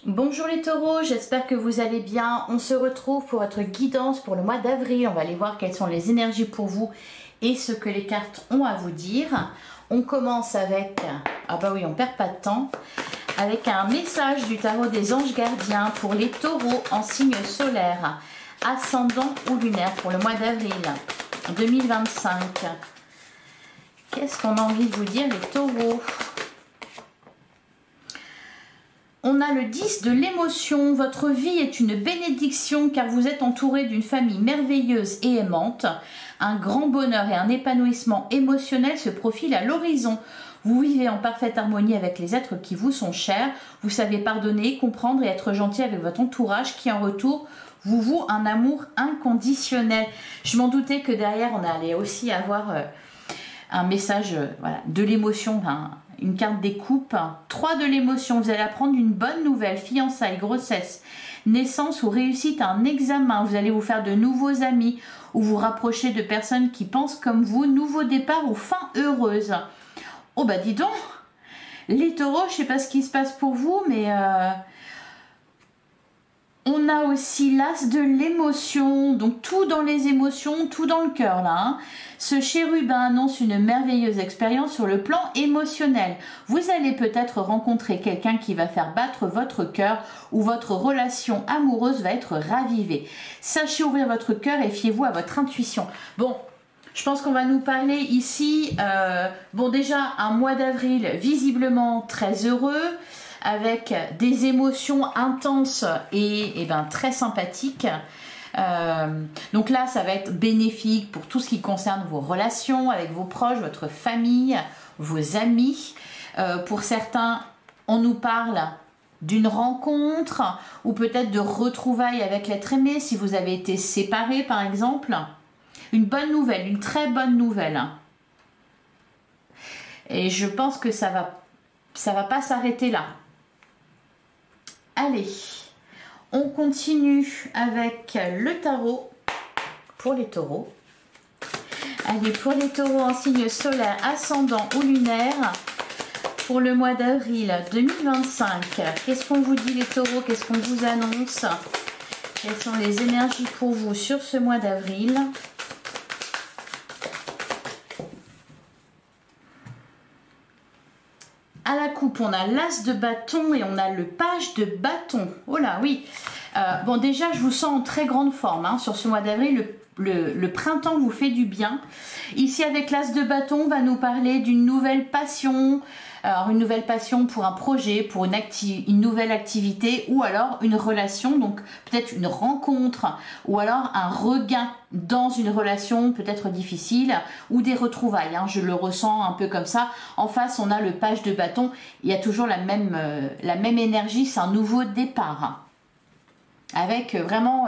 Bonjour les taureaux, j'espère que vous allez bien. On se retrouve pour votre guidance pour le mois d'avril. On va aller voir quelles sont les énergies pour vous et ce que les cartes ont à vous dire. On commence avec, ah bah oui, on perd pas de temps, avec un message du tarot des anges gardiens pour les taureaux en signe solaire, ascendant ou lunaire pour le mois d'avril 2025. Qu'est-ce qu'on a envie de vous dire les taureaux? On a le 10 de l'émotion. Votre vie est une bénédiction car vous êtes entouré d'une famille merveilleuse et aimante. Un grand bonheur et un épanouissement émotionnel se profilent à l'horizon. Vous vivez en parfaite harmonie avec les êtres qui vous sont chers. Vous savez pardonner, comprendre et être gentil avec votre entourage qui en retour vous voue un amour inconditionnel. Je m'en doutais que derrière on allait aussi avoir un message voilà, de l'émotion, une carte des coupes. 3 de l'émotion, vous allez apprendre une bonne nouvelle, fiançailles, grossesse, naissance ou réussite à un examen. Vous allez vous faire de nouveaux amis ou vous rapprocher de personnes qui pensent comme vous. Nouveau départ ou fin heureuse. Oh bah dis donc, les taureaux, je sais pas ce qui se passe pour vous, mais on a aussi l'as de l'émotion, donc tout dans les émotions, tout dans le cœur là. Hein. Ce chérubin annonce une merveilleuse expérience sur le plan émotionnel. Vous allez peut-être rencontrer quelqu'un qui va faire battre votre cœur ou votre relation amoureuse va être ravivée. Sachez ouvrir votre cœur et fiez-vous à votre intuition. Bon, je pense qu'on va nous parler ici, bon déjà un mois d'avril visiblement très heureux, avec des émotions intenses et très sympathiques. Donc là, ça va être bénéfique pour tout ce qui concerne vos relations avec vos proches, votre famille, vos amis. Pour certains, on nous parle d'une rencontre ou peut-être de retrouvailles avec l'être aimé si vous avez été séparés par exemple. Une bonne nouvelle, une très bonne nouvelle. Et je pense que ça va pas s'arrêter là. Allez, on continue avec le tarot pour les taureaux. Allez, pour les taureaux en signe solaire, ascendant ou lunaire, pour le mois d'avril 2025. Qu'est-ce qu'on vous dit les taureaux? Qu'est-ce qu'on vous annonce? Quelles sont les énergies pour vous sur ce mois d'avril? À la coupe, on a l'as de bâton et on a le page de bâton. Oh là, oui. Bon, déjà, je vous sens en très grande forme hein, sur ce mois d'avril. Le printemps vous fait du bien. Ici, avec l'as de bâton, on va nous parler d'une nouvelle passion. Alors, une nouvelle passion pour un projet, pour une nouvelle activité ou alors une relation, donc peut-être une rencontre ou alors un regain dans une relation peut-être difficile ou des retrouvailles. Hein, je le ressens un peu comme ça. En face, on a le page de bâton. Il y a toujours la même énergie, c'est un nouveau départ. Avec vraiment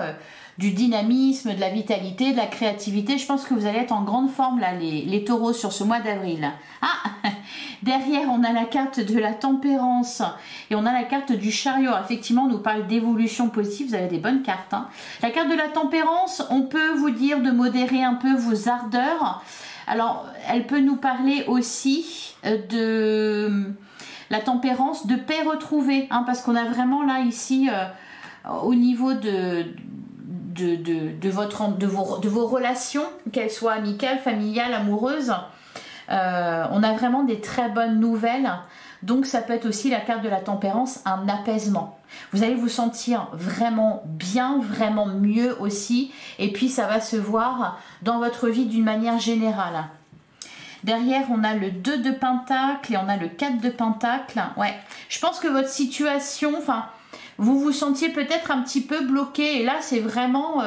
du dynamisme, de la vitalité, de la créativité. Je pense que vous allez être en grande forme là, les taureaux sur ce mois d'avril. Ah, derrière on a la carte de la tempérance et on a la carte du chariot. Effectivement, on nous parle d'évolution positive, vous avez des bonnes cartes. Hein. La carte de la tempérance, on peut vous dire de modérer un peu vos ardeurs. Alors, elle peut nous parler aussi de la tempérance, de paix retrouvée, hein, parce qu'on a vraiment là ici... au niveau de vos relations, qu'elles soient amicales, familiales, amoureuses, on a vraiment des très bonnes nouvelles. Donc ça peut être aussi la carte de la tempérance, un apaisement. Vous allez vous sentir vraiment bien, vraiment mieux aussi. Et puis ça va se voir dans votre vie d'une manière générale. Derrière, on a le 2 de pentacle et on a le 4 de pentacle. Ouais, je pense que votre situation... vous vous sentiez peut-être un petit peu bloqué et là c'est vraiment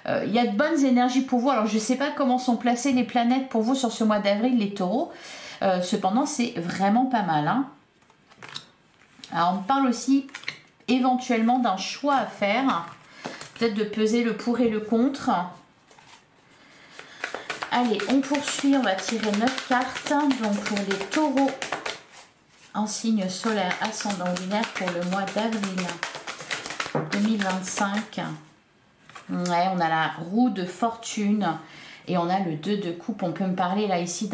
il y a de bonnes énergies pour vous. Alors je ne sais pas comment sont placées les planètes pour vous sur ce mois d'avril les taureaux, cependant c'est vraiment pas mal hein. Alors on parle aussi éventuellement d'un choix à faire, peut-être de peser le pour et le contre. Allez, on poursuit, on va tirer 9 cartes donc pour les taureaux en signe solaire, ascendant lunaire pour le mois d'avril 2025. Ouais, on a la roue de fortune et on a le 2 de coupe. On peut me parler là ici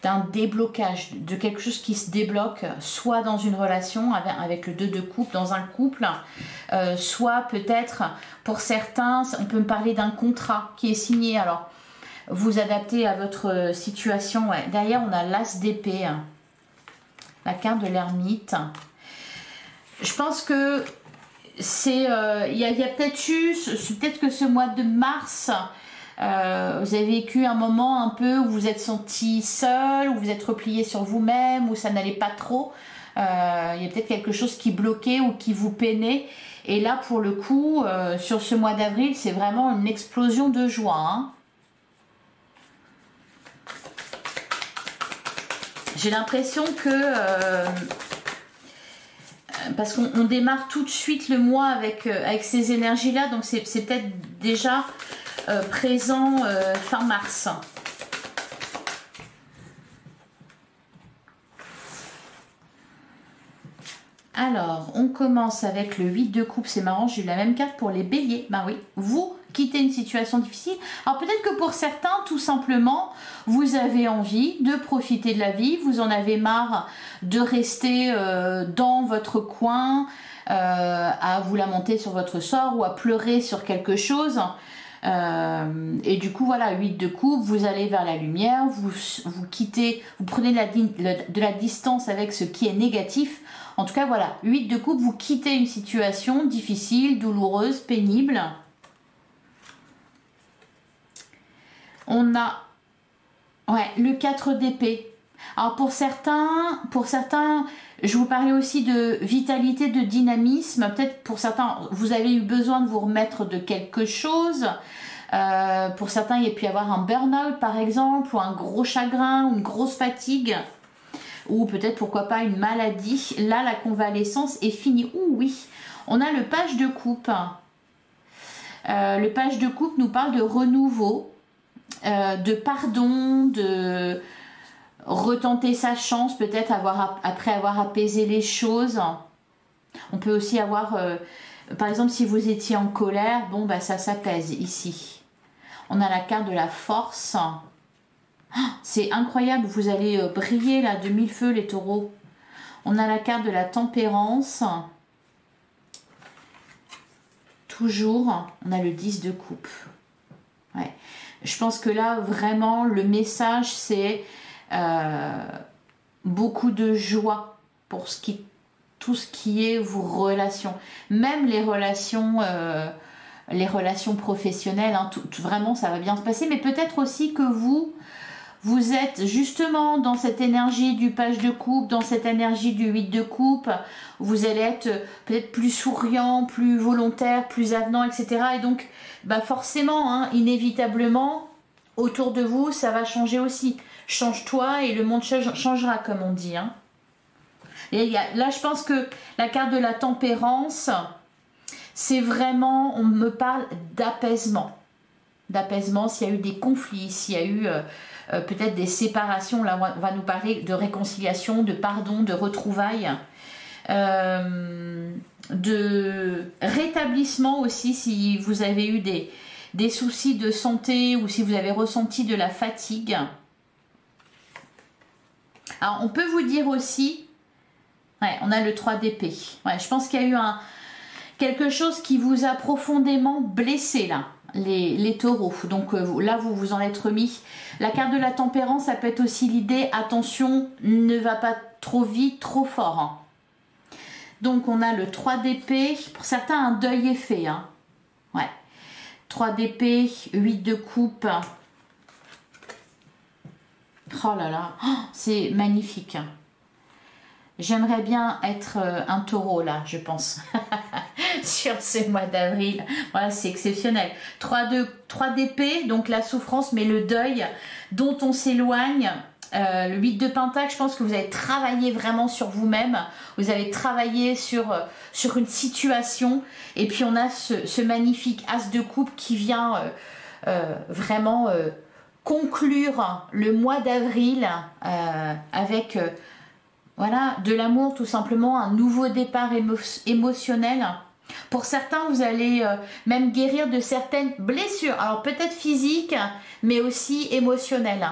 d'un déblocage, de quelque chose qui se débloque, soit dans une relation avec le 2 de coupe, dans un couple, soit peut-être pour certains, on peut me parler d'un contrat qui est signé. Alors, vous adaptez à votre situation. Ouais. Derrière, on a l'as d'épée, la carte de l'ermite. Je pense que c'est, il y a peut-être eu, peut-être que ce mois de mars, vous avez vécu un moment un peu où vous êtes senti seul, où vous êtes replié sur vous-même, où ça n'allait pas trop. Il y a peut-être quelque chose qui bloquait ou qui vous peinait. Et là, pour le coup, sur ce mois d'avril, c'est vraiment une explosion de joie. Hein. J'ai l'impression que... parce qu'on démarre tout de suite le mois avec ces énergies-là, donc c'est peut-être déjà présent fin mars. Alors, on commence avec le 8 de coupe, c'est marrant, j'ai eu la même carte pour les béliers. Ben oui, vous quittez une situation difficile. Alors peut-être que pour certains, tout simplement, vous avez envie de profiter de la vie, vous en avez marre de rester dans votre coin, à vous lamenter sur votre sort ou à pleurer sur quelque chose. Et du coup, voilà, 8 de coupe, vous allez vers la lumière, vous quittez, vous prenez de la distance avec ce qui est négatif. En tout cas, voilà, 8 de coupe, vous quittez une situation difficile, douloureuse, pénible. On a le 4 d'épée. Alors pour certains, je vous parlais aussi de vitalité, de dynamisme. Peut-être pour certains, vous avez eu besoin de vous remettre de quelque chose. Pour certains, il y a pu y avoir un burn-out par exemple, ou un gros chagrin, ou une grosse fatigue. Ou peut-être pourquoi pas une maladie. Là, la convalescence est finie. Ouh oui, on a le page de coupe. Le page de coupe nous parle de renouveau, de pardon, de retenter sa chance, peut-être après avoir apaisé les choses. On peut aussi avoir, par exemple, si vous étiez en colère, bon, bah, ça s'apaise ici. On a la carte de la force. C'est incroyable, vous allez briller là de mille feux les taureaux. On a la carte de la tempérance. Toujours, on a le 10 de coupe. Ouais. Je pense que là, vraiment, le message, c'est beaucoup de joie pour tout ce qui est vos relations. Même les relations professionnelles, hein, vraiment, ça va bien se passer. Mais peut-être aussi que vous êtes justement dans cette énergie du page de coupe, dans cette énergie du 8 de coupe. Vous allez être peut-être plus souriant, plus volontaire, plus avenant, etc. Et donc, bah forcément, hein, inévitablement, autour de vous, ça va changer aussi. Change-toi et le monde changera, comme on dit. Hein. Et là, je pense que la carte de la tempérance, c'est vraiment, on me parle d'apaisement. D'apaisement, s'il y a eu des conflits, s'il y a eu... peut-être des séparations, là on va nous parler de réconciliation, de pardon, de retrouvailles, de rétablissement aussi si vous avez eu des soucis de santé ou si vous avez ressenti de la fatigue. Alors on peut vous dire aussi, on a le 3 d'épée, je pense qu'il y a eu quelque chose qui vous a profondément blessé là. Les taureaux, donc là vous vous en êtes remis. La carte de la tempérance, ça peut être aussi l'idée, attention, ne va pas trop vite, trop fort. Hein. Donc on a le 3 d'épée, pour certains un deuil est fait. Hein. 3 d'épée, 8 de coupe. Oh là là, c'est magnifique. J'aimerais bien être un taureau là, je pense, sur ce mois d'avril. Voilà, c'est exceptionnel. 3 d'épée, donc la souffrance, mais le deuil dont on s'éloigne. Le 8 de pentacle, je pense que vous avez travaillé vraiment sur vous-même. Vous avez travaillé sur une situation. Et puis on a ce magnifique as de coupe qui vient vraiment conclure le mois d'avril avec... voilà, de l'amour tout simplement, un nouveau départ émotionnel. Pour certains, vous allez même guérir de certaines blessures. Alors peut-être physiques, mais aussi émotionnelles.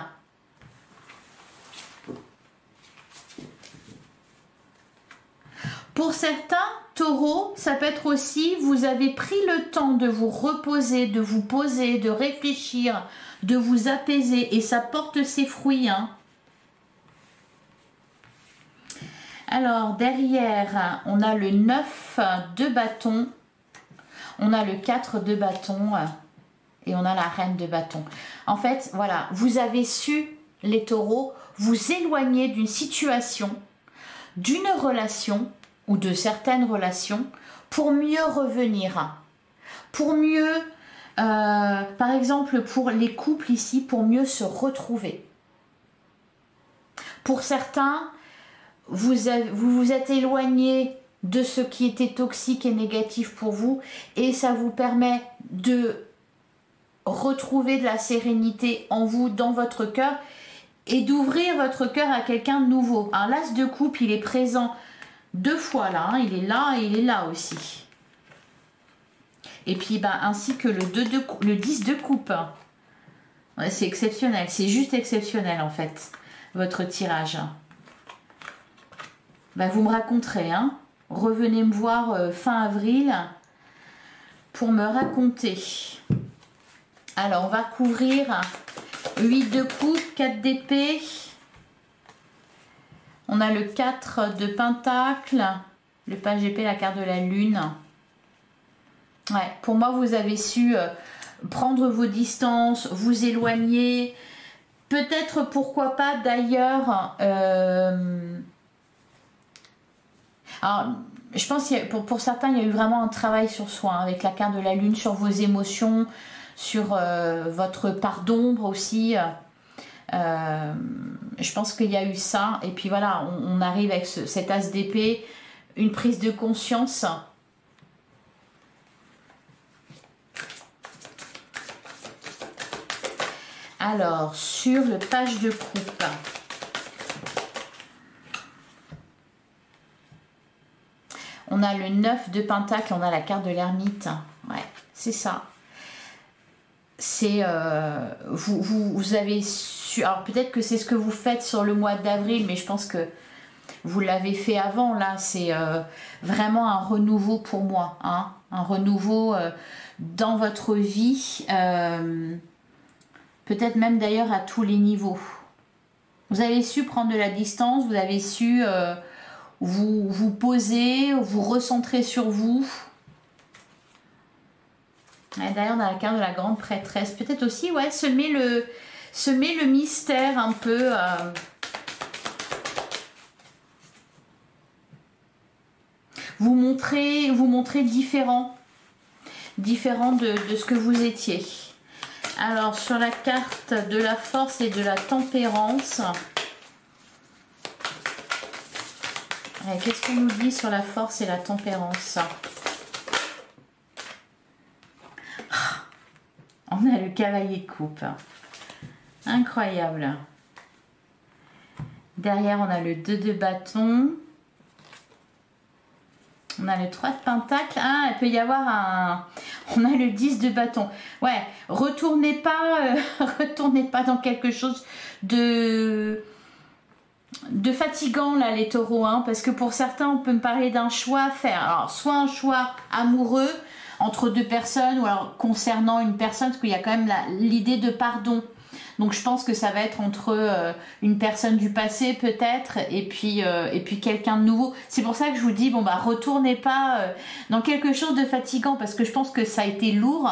Pour certains taureaux, ça peut être aussi, vous avez pris le temps de vous reposer, de vous poser, de réfléchir, de vous apaiser et ça porte ses fruits. Hein. Alors derrière, on a le 9 de bâton, on a le 4 de bâton et on a la reine de bâton. En fait, voilà, vous avez su, les taureaux, vous éloigner d'une situation, d'une relation ou de certaines relations pour mieux revenir, pour mieux, par exemple pour les couples ici, pour mieux se retrouver. Pour certains, vous vous êtes éloigné de ce qui était toxique et négatif pour vous et ça vous permet de retrouver de la sérénité en vous, dans votre cœur et d'ouvrir votre cœur à quelqu'un de nouveau. Alors l'as de coupe, il est présent 2 fois là, hein, il est là et il est là aussi. Et puis ben, ainsi que le 10 de coupe. Ouais, c'est exceptionnel, c'est juste exceptionnel en fait, votre tirage. Ben, vous me raconterez, hein. Revenez me voir fin avril pour me raconter. Alors on va couvrir 8 de coupe, 4 d'épée. On a le 4 de pentacle, le page d'épée, la carte de la lune. Ouais, pour moi, vous avez su prendre vos distances, vous éloigner. Peut-être, pourquoi pas, d'ailleurs... Alors, je pense que pour certains, il y a eu vraiment un travail sur soi, hein, avec la carte de la lune, sur vos émotions, sur votre part d'ombre aussi. Je pense qu'il y a eu ça. Et puis voilà, on arrive avec cet as d'épée, une prise de conscience. Alors, sur le page de coupe, on a le 9 de pentacle, on a la carte de l'ermite. Ouais, c'est ça. C'est vous avez su. Alors peut-être que c'est ce que vous faites sur le mois d'avril, mais je pense que vous l'avez fait avant. Là, c'est vraiment un renouveau pour moi, hein, un renouveau dans votre vie. Peut-être même d'ailleurs à tous les niveaux. Vous avez su prendre de la distance, vous avez su vous poser, vous recentrer sur vous. D'ailleurs, dans la carte de la grande prêtresse, peut-être aussi, ouais, semer le mystère un peu. Vous montrer différent de ce que vous étiez. Alors, sur la carte de la force et de la tempérance, qu'est-ce qu'on nous dit sur la force et la tempérance? On a le cavalier de coupe. Incroyable. Derrière, on a le 2 de bâton. On a le 3 de pentacle. Ah, il peut y avoir un... On a le 10 de bâton. Ouais, retournez pas dans quelque chose de fatigant, là, les taureaux. Hein, parce que pour certains, on peut me parler d'un choix à faire. Alors, soit un choix amoureux entre 2 personnes, ou alors concernant une personne, parce qu'il y a quand même l'idée de pardon. Donc je pense que ça va être entre une personne du passé peut-être et puis quelqu'un de nouveau. C'est pour ça que je vous dis, bon bah retournez pas dans quelque chose de fatigant, parce que je pense que ça a été lourd.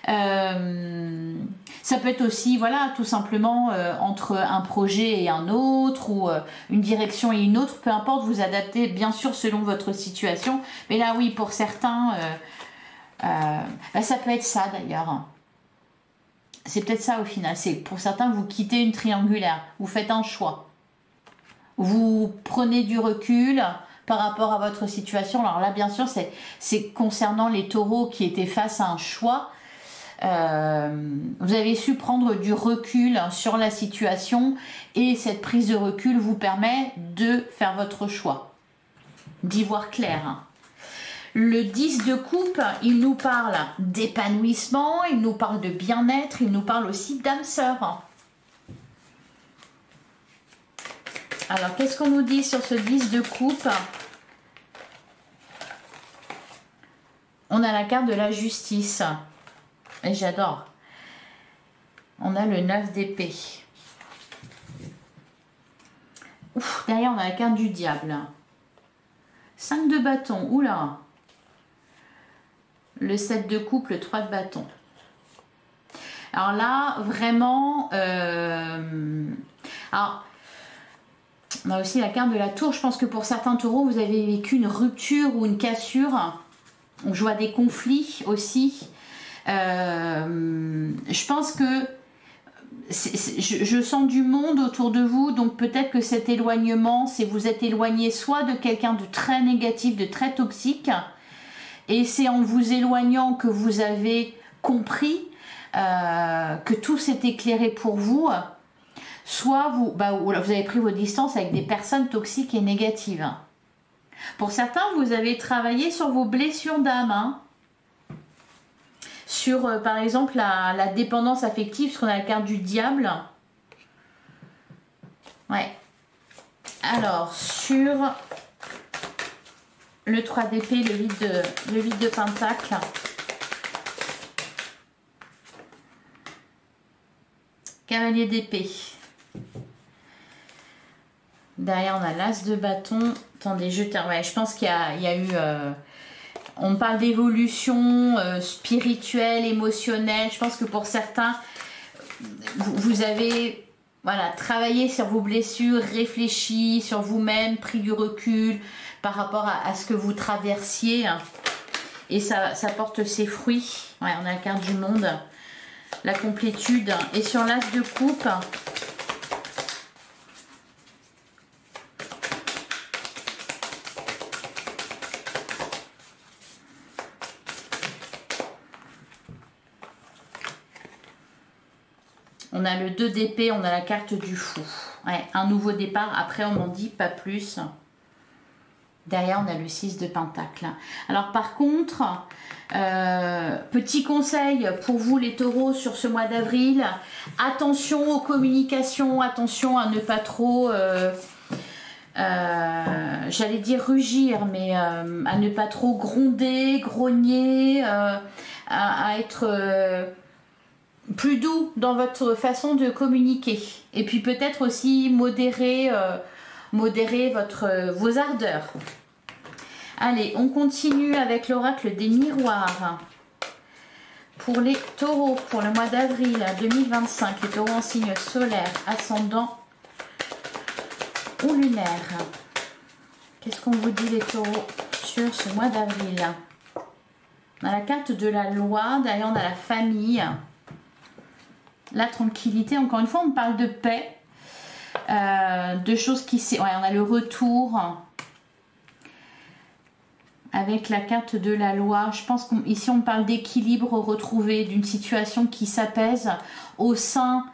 Ça peut être aussi, voilà, tout simplement entre un projet et un autre, ou une direction et une autre, peu importe, vous adaptez bien sûr selon votre situation. Mais là oui, pour certains... bah, ça peut être ça d'ailleurs. C'est peut-être ça au final. C'est pour certains, vous quittez une triangulaire, vous faites un choix, vous prenez du recul par rapport à votre situation. Alors là, bien sûr, c'est concernant les taureaux qui étaient face à un choix. Vous avez su prendre du recul sur la situation, et cette prise de recul vous permet de faire votre choix, d'y voir clair. Le 10 de coupe, il nous parle d'épanouissement, il nous parle de bien-être, il nous parle aussi d'âme sœur. Alors, qu'est-ce qu'on nous dit sur ce 10 de coupe? On a la carte de la justice. Et j'adore. On a le 9 d'épée. Derrière, on a la carte du diable. 5 de bâton. Oula. Le 7 de coupe, le 3 de bâton. Alors là, vraiment... alors, on a aussi la carte de la tour. Je pense que pour certains taureaux, vous avez vécu une rupture ou une cassure. Je vois des conflits aussi. Je pense que je sens du monde autour de vous, donc peut-être que cet éloignement, c'est vous êtes éloigné soit de quelqu'un de très négatif, de très toxique, et c'est en vous éloignant que vous avez compris que tout s'est éclairé pour vous, soit vous avez pris vos distances avec des personnes toxiques et négatives. Pour certains, vous avez travaillé sur vos blessures d'âme, hein. Sur par exemple la dépendance affective, parce qu'on a la carte du diable. Ouais. Alors, sur le 3 d'épée, le 8 de pentacle. Cavalier d'épée. Derrière, on a l'as de bâton. Attendez, ouais, je pense qu'il y a eu... on parle d'évolution spirituelle, émotionnelle. Je pense que pour certains, vous avez travaillé sur vos blessures, réfléchi sur vous-même, pris du recul par rapport à ce que vous traversiez. Et ça porte ses fruits. Ouais, on a la carte du monde, la complétude. Et sur l'as de coupe... on a le 2 d'épée, on a la carte du fou. Ouais, un nouveau départ. Après, on n'en dit pas plus. Derrière, on a le 6 de pentacle. Alors, par contre, petit conseil pour vous, les taureaux, sur ce mois d'avril. Attention aux communications. Attention à ne pas trop... j'allais dire rugir, mais à ne pas trop gronder, grogner, à être... plus doux dans votre façon de communiquer, et puis peut-être aussi modérer vos ardeurs. Allez, on continue avec l'oracle des miroirs pour les taureaux pour le mois d'avril 2025, les taureaux en signe solaire, ascendant ou lunaire. Qu'est-ce qu'on vous dit les taureaux sur ce mois d'avril? On a la carte de la loi, derrière on a la famille, la tranquillité. Encore une fois, on parle de paix, de choses qui... Ouais, on a le retour avec la carte de la loi. Je pense qu'ici, on parle d'équilibre retrouvé, d'une situation qui s'apaise au sein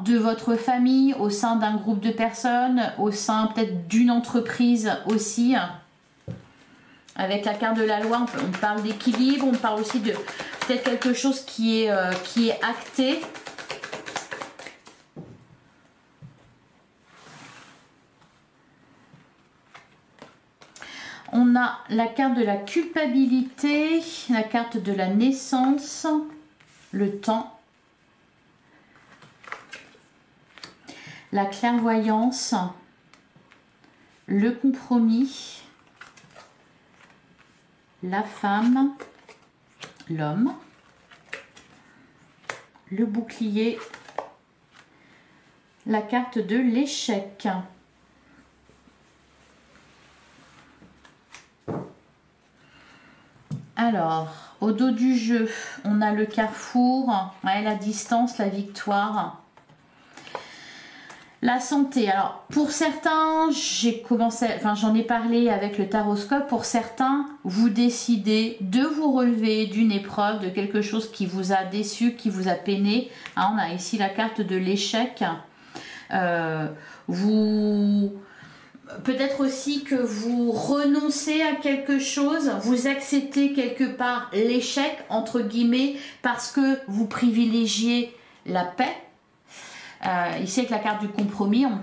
de votre famille, au sein d'un groupe de personnes, au sein peut-être d'une entreprise aussi. Avec la carte de la loi, on parle d'équilibre, on parle aussi de peut-être quelque chose qui est acté. On a la carte de la culpabilité, la carte de la naissance, le temps, la clairvoyance, le compromis, la femme, l'homme, le bouclier, la carte de l'échec. Alors, au dos du jeu, on a le carrefour, ouais, la distance, la victoire, la santé. Alors, pour certains, j'en ai parlé avec le taroscope. Pour certains, vous décidez de vous relever d'une épreuve, de quelque chose qui vous a déçu, qui vous a peiné. Hein, on a ici la carte de l'échec. Peut-être aussi que vous renoncez à quelque chose, vous acceptez quelque part l'échec, entre guillemets, parce que vous privilégiez la paix. Ici, avec la carte du compromis, on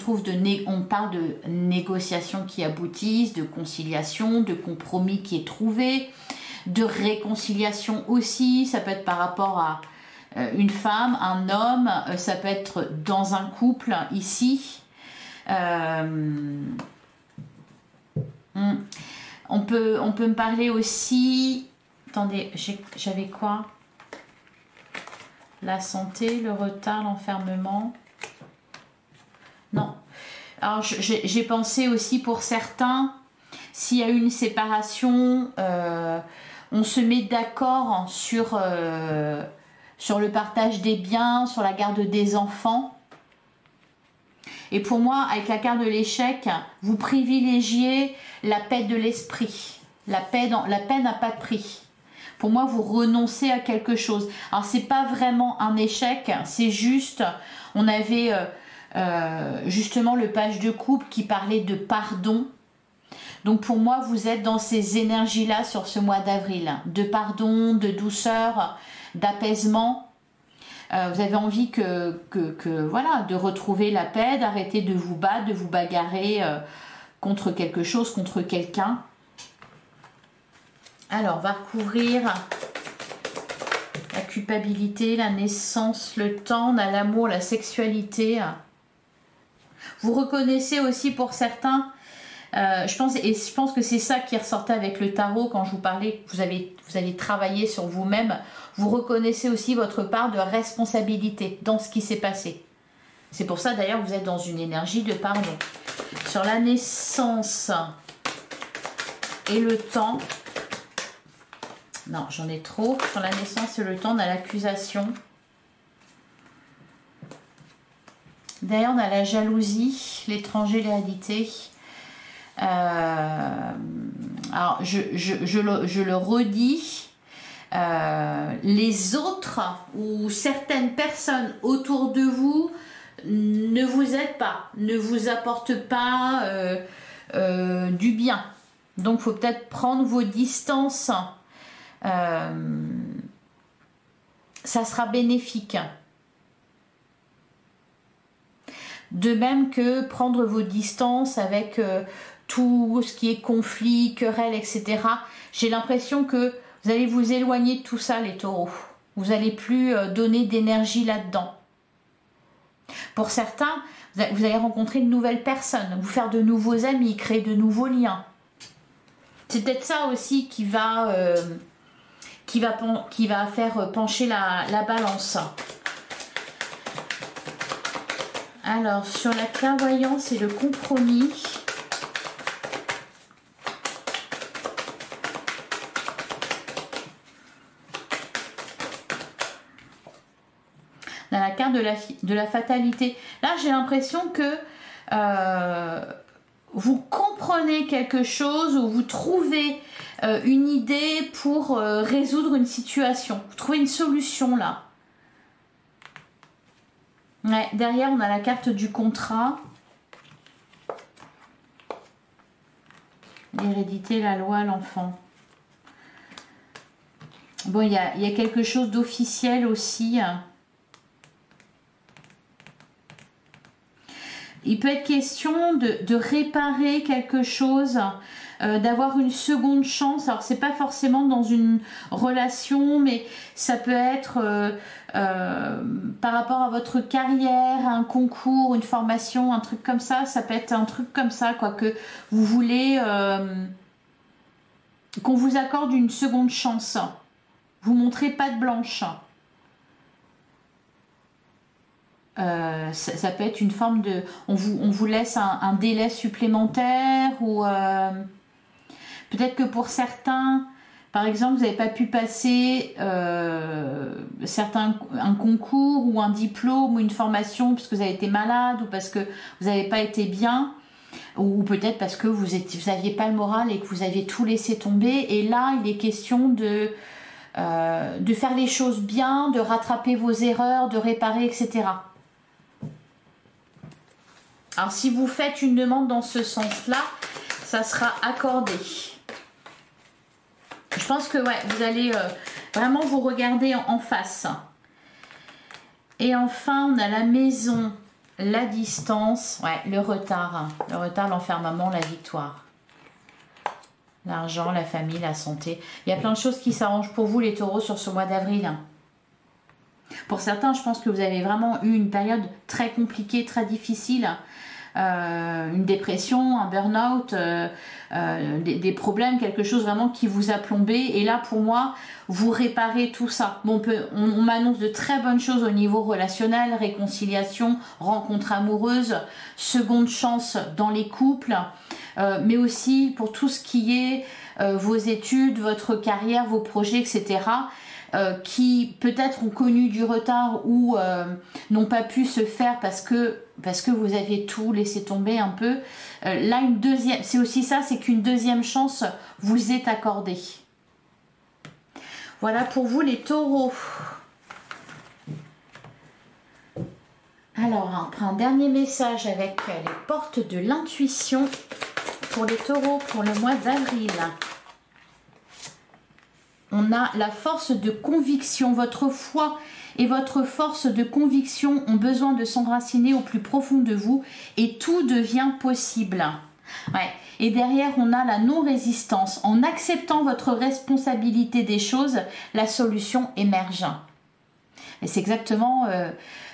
parle de négociations qui aboutissent, de conciliation, de compromis qui est trouvé, de réconciliation aussi. Ça peut être par rapport à une femme, un homme, ça peut être dans un couple ici. On peut me parler aussi... Attendez, j'avais quoi? La santé, le retard, l'enfermement. Non. Alors, j'ai pensé aussi pour certains, s'il y a eu une séparation, on se met d'accord sur le partage des biens, sur la garde des enfants. Et pour moi, avec la carte de l'échec, vous privilégiez la paix de l'esprit. La paix n'a pas de prix. Pour moi, vous renoncez à quelque chose. Alors, c'est pas vraiment un échec, c'est juste, on avait justement le page de couple qui parlait de pardon. Donc, pour moi, vous êtes dans ces énergies-là sur ce mois d'avril, de pardon, de douceur, d'apaisement. Vous avez envie voilà, de retrouver la paix, d'arrêter de vous battre, de vous bagarrer contre quelque chose, contre quelqu'un. Alors, on va recouvrir la culpabilité, la naissance, le temps, on a l'amour, la sexualité. Vous reconnaissez aussi pour certains, je pense que c'est ça qui ressortait avec le tarot quand je vous parlais, vous allez travailler sur vous-même. Vous reconnaissez aussi votre part de responsabilité dans ce qui s'est passé. C'est pour ça d'ailleurs que vous êtes dans une énergie de pardon. Sur la naissance et le temps, non, j'en ai trop. Sur la naissance et le temps, on a l'accusation. D'ailleurs, on a la jalousie, l'étranger, l'hérédité. Alors, je le redis. Les autres ou certaines personnes autour de vous ne vous aident pas, ne vous apportent pas du bien. Donc, il faut peut-être prendre vos distances. Ça sera bénéfique. De même que prendre vos distances avec tout ce qui est conflit, querelle, etc. J'ai l'impression que vous allez vous éloigner de tout ça, les taureaux. Vous n'allez plus donner d'énergie là-dedans. Pour certains, vous allez rencontrer de nouvelles personnes, vous faire de nouveaux amis, créer de nouveaux liens. C'est peut-être ça aussi qui va faire pencher la balance. Alors, sur la clairvoyance et le compromis, on a la carte de la fatalité. Là, j'ai l'impression que vous comprenez quelque chose ou vous trouvez une idée pour résoudre une situation. Vous trouvez une solution là. Ouais, derrière, on a la carte du contrat. L'hérédité, la loi, l'enfant. Bon, il y a quelque chose d'officiel aussi. Il peut être question de réparer quelque chose, d'avoir une seconde chance. Alors, c'est pas forcément dans une relation, mais ça peut être par rapport à votre carrière, un concours, une formation, un truc comme ça. Ça peut être un truc comme ça, quoi, que vous voulez qu'on vous accorde une seconde chance. Vous montrez patte blanche. Ça peut être une forme de... On vous laisse un délai supplémentaire ou peut-être que pour certains, par exemple, vous n'avez pas pu passer un concours ou un diplôme ou une formation parce que vous avez été malade ou parce que vous n'avez pas été bien ou peut-être parce que vous n'aviez pas le moral et que vous aviez tout laissé tomber. Et là, il est question de faire les choses bien, de rattraper vos erreurs, de réparer, etc. Alors, si vous faites une demande dans ce sens-là, ça sera accordé. Je pense que ouais, vous allez vraiment vous regarder en face. Et enfin, on a la maison, la distance, ouais, le retard, l'enfermement, la victoire. L'argent, la famille, la santé. Il y a plein de choses qui s'arrangent pour vous les taureaux sur ce mois d'avril. Pour certains, je pense que vous avez vraiment eu une période très compliquée, très difficile. Une dépression, un burn-out, des problèmes, quelque chose vraiment qui vous a plombé. Et là, pour moi, vous réparez tout ça. Bon, on m'annonce de très bonnes choses au niveau relationnel, réconciliation, rencontre amoureuse, seconde chance dans les couples, mais aussi pour tout ce qui est vos études, votre carrière, vos projets, etc. Qui peut-être ont connu du retard ou n'ont pas pu se faire parce que vous aviez tout laissé tomber un peu. Là, c'est aussi ça, c'est qu'une deuxième chance vous est accordée. Voilà pour vous les taureaux. Alors, on prend un dernier message avec les portes de l'intuition pour les taureaux pour le mois d'avril. On a la force de conviction. Votre foi et votre force de conviction ont besoin de s'enraciner au plus profond de vous et tout devient possible. Ouais. Et derrière, on a la non-résistance. En acceptant votre responsabilité des choses, la solution émerge. Et c'est exactement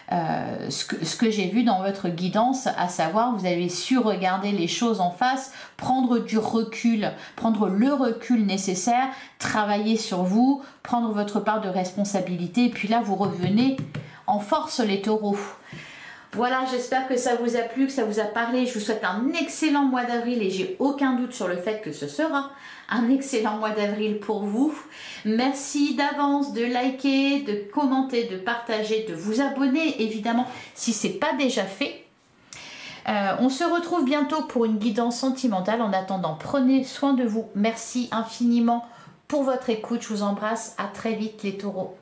ce que j'ai vu dans votre guidance, à savoir, vous avez su regarder les choses en face, prendre du recul, prendre le recul nécessaire, travailler sur vous, prendre votre part de responsabilité, et puis là, vous revenez en force, les taureaux. Voilà, j'espère que ça vous a plu, que ça vous a parlé. Je vous souhaite un excellent mois d'avril et j'ai aucun doute sur le fait que ce sera un excellent mois d'avril pour vous. Merci d'avance de liker, de commenter, de partager, de vous abonner évidemment si ce n'est pas déjà fait. On se retrouve bientôt pour une guidance sentimentale. En attendant, prenez soin de vous. Merci infiniment pour votre écoute. Je vous embrasse. À très vite les taureaux.